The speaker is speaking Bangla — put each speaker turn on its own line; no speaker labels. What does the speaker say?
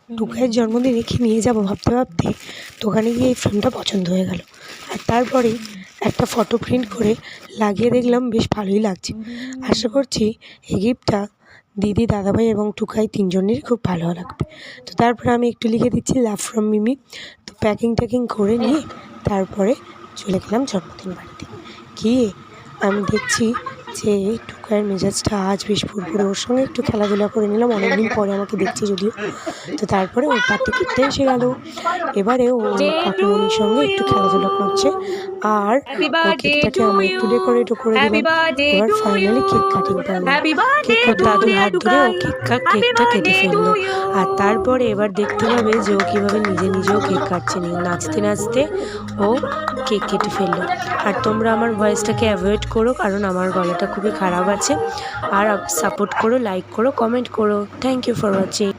টুকাইয়ের জন্মদিনে কি নিয়ে যাবো ভাবতে ভাবতে দোকানে গিয়ে এই ফ্রেমটা পছন্দ হয়ে গেল। আর তারপরেই একটা ফটো প্রিন্ট করে লাগিয়ে দেখলাম বেশ ভালোই লাগছে। আশা করছি এই গিফটটা দিদি, দাদাভাই এবং টুকাই তিনজনেরই খুব ভালো লাগবে। তো তারপরে আমি একটু লিখে দিচ্ছি লাভ ফ্রম মিমি। তো প্যাকিং করে নিয়ে তারপরে চলে গেলাম জন্মদিন বাড়িতে। গিয়ে আমি দেখছি যে টুকাইয়ের মেজাজটা আজ বেশ ফুরফুরে, ওর সঙ্গে একটু খেলাধুলা করে নিলাম, অনেকদিন পরে আমাকে দেখছি যদিও। তো তারপরে ওর বার্থডে কেকটা এসে গেল। এবারে ও কাকুমণির সঙ্গে একটু খেলাধুলা করছে আর ওর কেকটাকে আমি একটু ডেকোরেটও করে দিলাম। এবার ফাইনালি কেক কাটিং করলো। কেকটা দাদুর হাত ধরে ও কেকটা কেটে ফেললো। আর তারপরে এবার দেখতে পাবে যে ও কীভাবে নিজেও কেক কাটছে, নাচতে নাচতে ও কেক কেটে ফেললো। আর তোমরা আমার ভয়েসটাকে অ্যাভয়েড করো, কারণ আমার গলাটা খুবই খারাপ আছে। আর সাপোর্ট করো, লাইক করো, কমেন্ট করো। Thank you for watching.